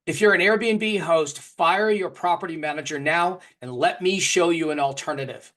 If you're an Airbnb host, fire your property manager now and let me show you an alternative.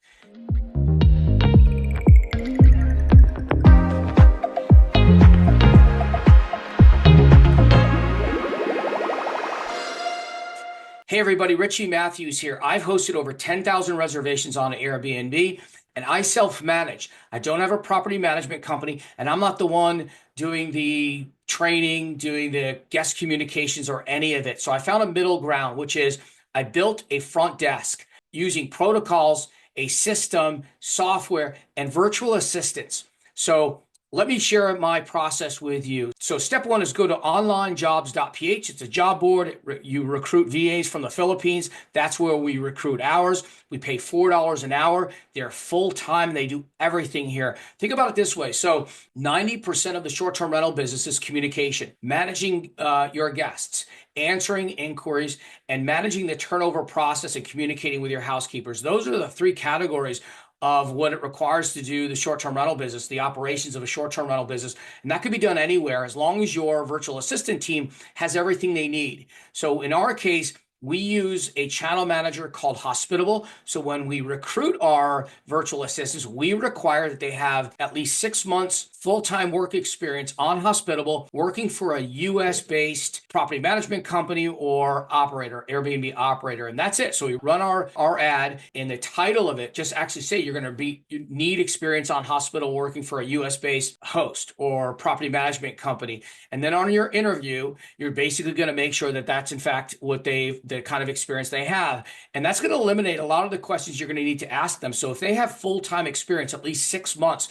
Hey everybody, Richie Matthews here. I've hosted over 10,000 reservations on Airbnb and I self-manage. I don't have a property management company and I'm not the one doing the training, doing the guest communications or any of it. So I found a middle ground, which is I built a front desk using protocols, a system, software, and virtual assistants. So let me share my process with you. So step one is go to Onlinejobs.ph. It's a job board. You recruit VAs from the Philippines. That's where we recruit ours. We pay $4 an hour. They're full-time. They do everything here. Think about it this way. So 90% of the short-term rental business is communication, managing your guests, answering inquiries, and managing the turnover process and communicating with your housekeepers. Those are the three categories of what it requires to do the short-term rental business, the operations of a short-term rental business. And that could be done anywhere as long as your virtual assistant team has everything they need. So in our case, we use a channel manager called Hospitable. So when we recruit our virtual assistants, we require that they have at least 6 months full-time work experience on Hospitable, working for a US-based property management company or operator, Airbnb operator, and that's it. So we run our ad, and the title of it just actually say you need experience on Hospitable working for a US-based host or property management company. And then on your interview, you're basically going to make sure that that's in fact the kind of experience they have. And that's going to eliminate a lot of the questions you're going to need to ask them. So if they have full-time experience, at least 6 months,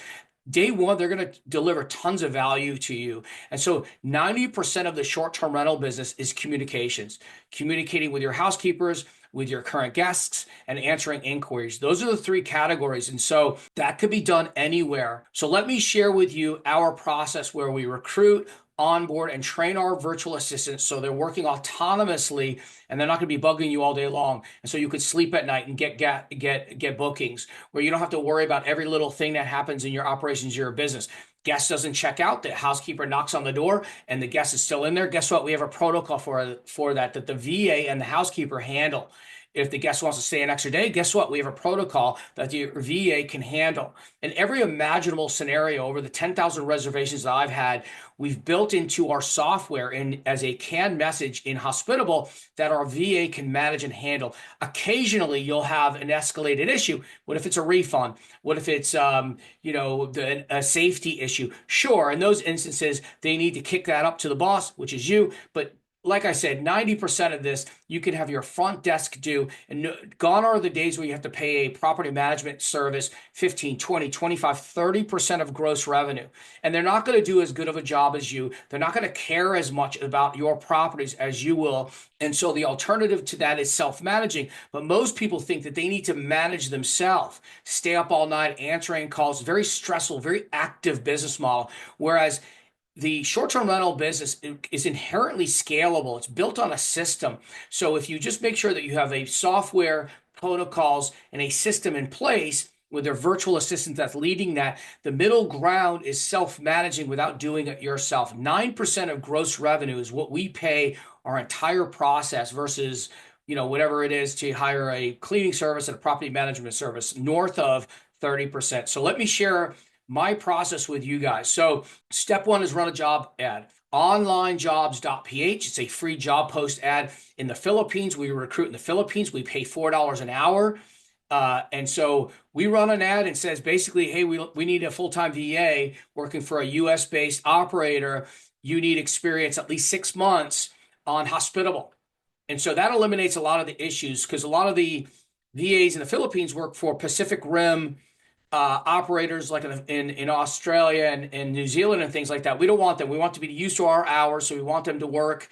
day one, they're going to deliver tons of value to you. And so 90% of the short-term rental business is communications, communicating with your housekeepers, with your current guests, and answering inquiries. Those are the three categories. And so that could be done anywhere. So let me share with you our process where we recruit, onboard, and train our virtual assistants so they're working autonomously and they're not going to be bugging you all day long. And so you could sleep at night and get bookings where you don't have to worry about every little thing that happens in your operations, your business. Guest doesn't check out, the housekeeper knocks on the door and the guest is still in there. Guess what? We have a protocol for that the VA and the housekeeper handle. If the guest wants to stay an extra day, guess what? We have a protocol that the VA can handle. In every imaginable scenario, over the 10,000 reservations that I've had, we've built into our software and as a canned message in Hospitable that our VA can manage and handle. Occasionally, you'll have an escalated issue. What if it's a refund? What if it's a safety issue? Sure, in those instances, they need to kick that up to the boss, which is you. But like I said, 90% of this you can have your front desk do, and gone are the days where you have to pay a property management service 15, 20, 25, 30% of gross revenue. And they're not going to do as good of a job as you. They're not going to care as much about your properties as you will. And so the alternative to that is self-managing. But most people think that they need to manage themselves, stay up all night answering calls, very stressful, very active business model. Whereas the short-term rental business is inherently scalable. It's built on a system. So if you just make sure that you have a software, protocols, and a system in place with their virtual assistant that's leading that, the middle ground is self-managing without doing it yourself. 9% of gross revenue is what we pay our entire process versus whatever it is to hire a cleaning service and a property management service, north of 30%. So let me share my process with you guys. So step one is run a job ad. Onlinejobs.ph. It's a free job post ad in the Philippines. We recruit in the Philippines. We pay $4 an hour. And so we run an ad and says basically, hey, we need a full-time VA working for a US-based operator. You need experience at least 6 months on Hospitable. And so that eliminates a lot of the issues because a lot of the VAs in the Philippines work for Pacific Rim operators like in Australia and New Zealand and things like that. We don't want them. We want to be used to our hours, so we want them to work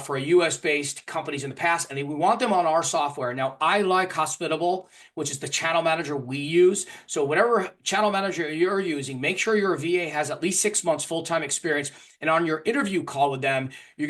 for a US-based companies in the past, and we want them on our software. Now, I like Hospitable, which is the channel manager we use. So whatever channel manager you're using, make sure your VA has at least 6 months full-time experience And on your interview call with them, you're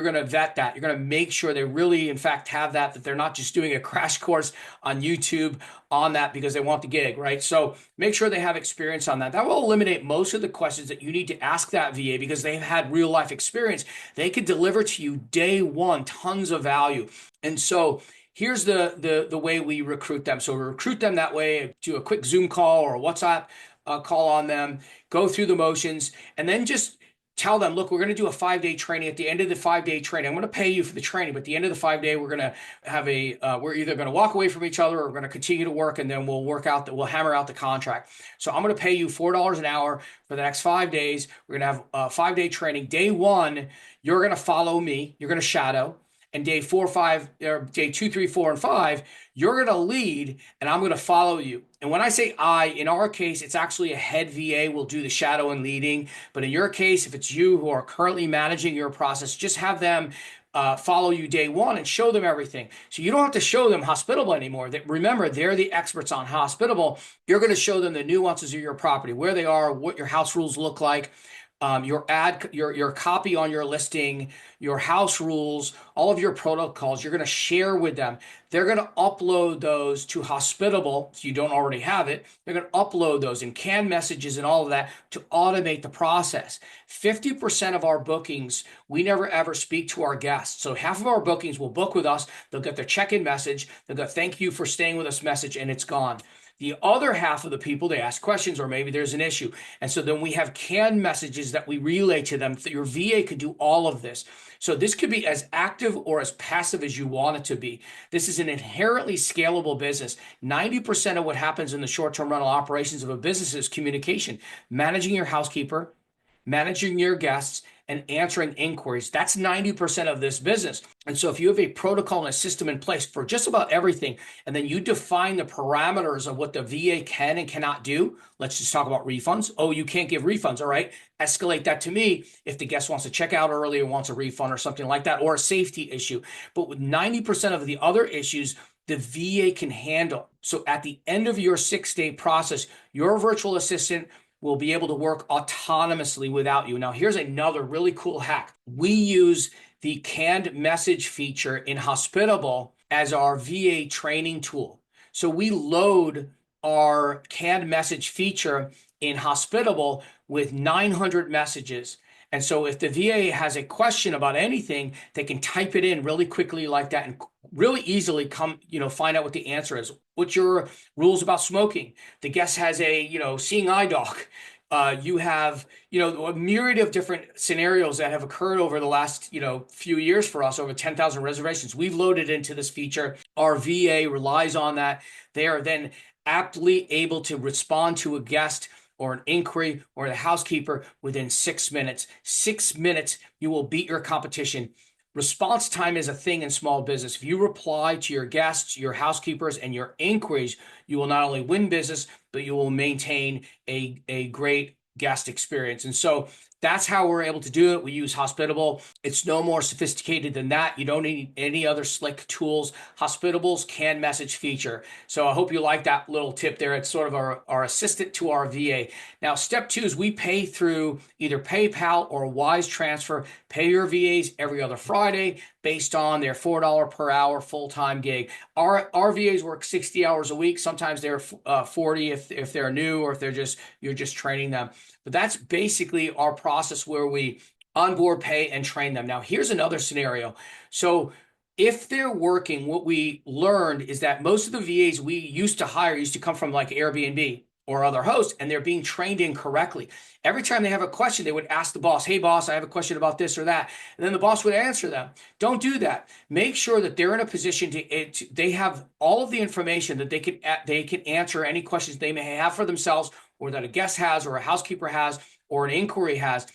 gonna vet that. You're gonna make sure they really, in fact, have that they're not just doing a crash course on YouTube on that because they want the gig, right? So make sure they have experience on that. That will eliminate most of the questions that you need to ask that VA because they've had real life experience. They could deliver to you day one tons of value. And so here's the way we recruit them. So we recruit them that way, do a quick Zoom call or a WhatsApp call on them, go through the motions, and then just tell them, look, we're going to do a 5-day training. At the end of the 5-day training, I'm going to pay you for the training, but at the end of the 5-day, we're going to have we're either going to walk away from each other or we're going to continue to work, and then we'll hammer out the contract. So I'm going to pay you $4 an hour for the next 5 days. We're going to have a 5-day training. Day one, you're going to follow me. You're going to shadow. And day 4, 5, or day 2, 3, 4, and 5, you're going to lead and I'm going to follow you. And when I say in our case, it's actually a head VA will do the shadow and leading. But in your case, if it's you who are currently managing your process, just have them follow you day one and show them everything. So you don't have to show them Hospitable anymore. Remember, they're the experts on Hospitable. You're going to show them the nuances of your property, where they are, what your house rules look like. Your copy on your listing, your house rules, all of your protocols, you're going to share with them. They're going to upload those to Hospitable. If you don't already have it, they're going to upload those in canned messages and all of that to automate the process. 50% of our bookings, we never ever speak to our guests. So half of our bookings will book with us. They'll get their check-in message. They'll go, thank you for staying with us message, and it's gone. The other half of the people, they ask questions or maybe there's an issue. And so then we have canned messages that we relay to them. Your VA could do all of this. So this could be as active or as passive as you want it to be. This is an inherently scalable business. 90% of what happens in the short-term rental operations of a business is communication, managing your housekeeper, managing your guests, and answering inquiries. That's 90% of this business. And so if you have a protocol and a system in place for just about everything, and then you define the parameters of what the VA can and cannot do, let's just talk about refunds. Oh, you can't give refunds. All right. Escalate that to me if the guest wants to check out early or wants a refund or something like that, or a safety issue. But with 90% of the other issues, the VA can handle. So at the end of your 6-day process, your virtual assistant will be able to work autonomously without you. Now, here's another really cool hack. We use the canned message feature in Hospitable as our VA training tool. So we load our canned message feature in Hospitable with 900 messages. And so if the VA has a question about anything, they can type it in really quickly like that and really easily find out what the answer is. What's your rules about smoking? The guest has a, seeing eye dog. You have, a myriad of different scenarios that have occurred over the last, few years for us, over 10,000 reservations. We've loaded into this feature. Our VA relies on that. They are then aptly able to respond to a guest or an inquiry or the housekeeper within 6 minutes. 6 minutes, you will beat your competition. Response time is a thing in small business. If you reply to your guests, your housekeepers, and your inquiries, you will not only win business, but you will maintain a great guest experience. And so that's how we're able to do it. We use Hospitable. It's no more sophisticated than that. You don't need any other slick tools. Hospitable's canned message feature. So I hope you like that little tip there. It's sort of our assistant to our VA. Now, step 2 is we pay through either PayPal or Wise Transfer. Pay your VAs every other Friday based on their $4 per hour full-time gig. Our VAs work 60 hours a week. Sometimes they're 40 if they're new or if you're just training them. But that's basically our process where we onboard, pay, and train them. Now, here's another scenario. So if they're working, what we learned is that most of the VAs we used to hire used to come from like Airbnb or other hosts, and they're being trained incorrectly. Every time they have a question, they would ask the boss, hey, boss, I have a question about this or that. And then the boss would answer them. Don't do that. Make sure that they're in a position they have all of the information that they can answer any questions they may have for themselves or that a guest has or a housekeeper has or an inquiry has.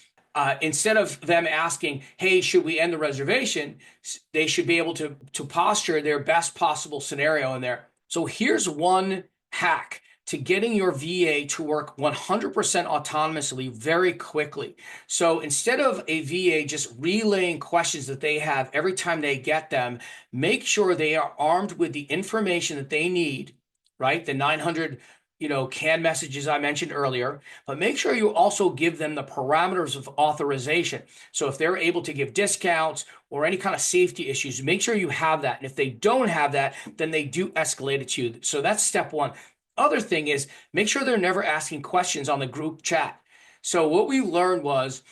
Instead of them asking, hey, should we end the reservation, they should be able to posture their best possible scenario in there. So here's one hack to getting your VA to work 100% autonomously very quickly. So instead of a VA just relaying questions that they have every time they get them, make sure they are armed with the information that they need, right? The 900 canned messages I mentioned earlier, but make sure you also give them the parameters of authorization. So if they're able to give discounts or any kind of safety issues, make sure you have that. And if they don't have that, then they do escalate it to you. So that's step one. Other thing is make sure they're never asking questions on the group chat. So what we learned was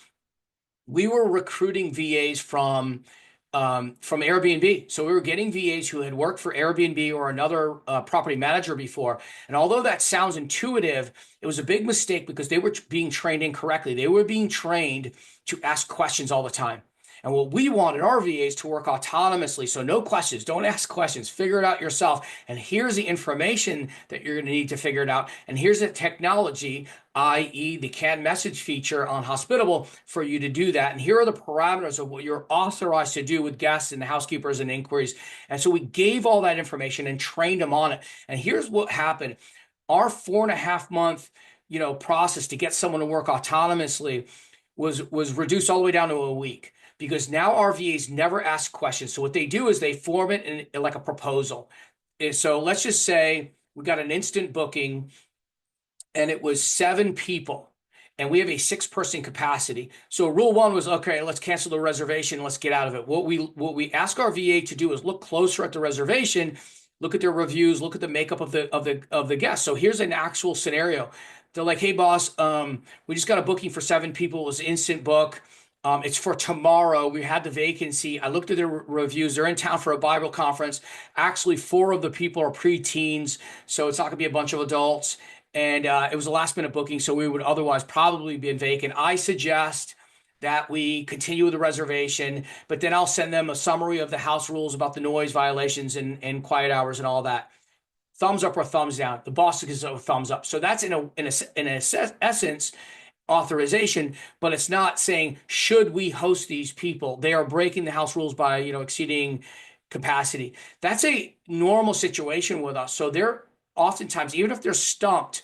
we were recruiting VAs from Airbnb. So we were getting VAs who had worked for Airbnb or another property manager before. And although that sounds intuitive, it was a big mistake because they were being trained incorrectly. They were being trained to ask questions all the time. And what we wanted our VAs to work autonomously. So no questions, don't ask questions, figure it out yourself. And here's the information that you're going to need to figure it out. And here's the technology, i.e. the canned message feature on Hospitable for you to do that. And here are the parameters of what you're authorized to do with guests and housekeepers and inquiries. And so we gave all that information and trained them on it. And here's what happened. Our 4.5 month, process to get someone to work autonomously was reduced all the way down to a week, because now our VAs never ask questions. So what they do is they form it in like a proposal. And so let's just say we got an instant booking and it was 7 people and we have a 6-person capacity. So rule one was, okay, let's cancel the reservation. Let's get out of it. What we ask our VA to do is look closer at the reservation, look at their reviews, look at the makeup of the guests. So here's an actual scenario. They're like, hey boss, we just got a booking for 7 people. It was an instant book. It's for tomorrow. We had the vacancy. I looked at their reviews. They're in town for a Bible conference. Actually, 4 of the people are preteens, so it's not going to be a bunch of adults. And it was a last minute booking, so we would otherwise probably be vacant. I suggest that we continue with the reservation, but then I'll send them a summary of the house rules about the noise violations and quiet hours and all that. Thumbs up or thumbs down. The boss gives a thumbs up. So that's in essence authorization, but it's not saying should we host these people. They are breaking the house rules by exceeding capacity. That's a normal situation with us. So they're oftentimes, even if they're stumped,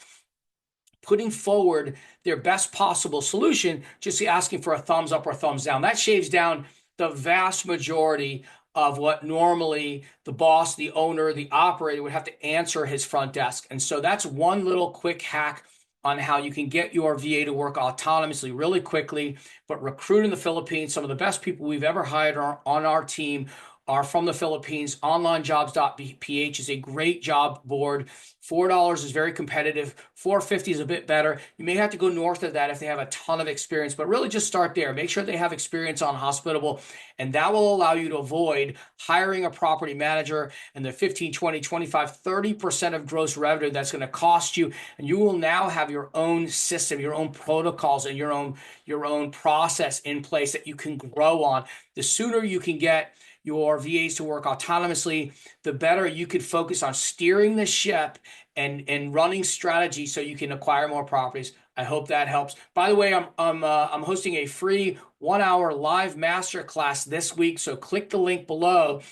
putting forward their best possible solution, just asking for a thumbs up or thumbs down. That shaves down the vast majority of what normally the boss, the owner, the operator would have to answer his front desk. And so that's one little quick hack on how you can get your VA to work autonomously really quickly, but recruit in the Philippines. Some of the best people we've ever hired on our team are from the Philippines. Onlinejobs.ph is a great job board. $4 is very competitive. $4.50 is a bit better. You may have to go north of that if they have a ton of experience, but really just start there. Make sure they have experience on Hospitable, and that will allow you to avoid hiring a property manager and the 15, 20, 25, 30% of gross revenue that's going to cost you. And you will now have your own system, your own protocols, and your own process in place that you can grow on. The sooner you can get your VAs to work autonomously, the better you could focus on steering the ship and running strategy so you can acquire more properties. I hope that helps. By the way, I'm hosting a free 1-hour live masterclass this week, so click the link below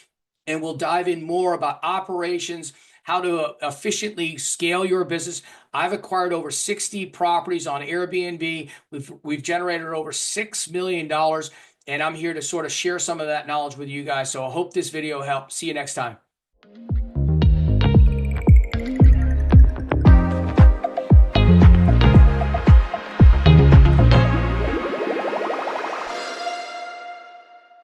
and we'll dive in more about operations, how to efficiently scale your business. I've acquired over 60 properties on Airbnb. We've generated over $6 million. And I'm here to sort of share some of that knowledge with you guys. So I hope this video helped. See you next time.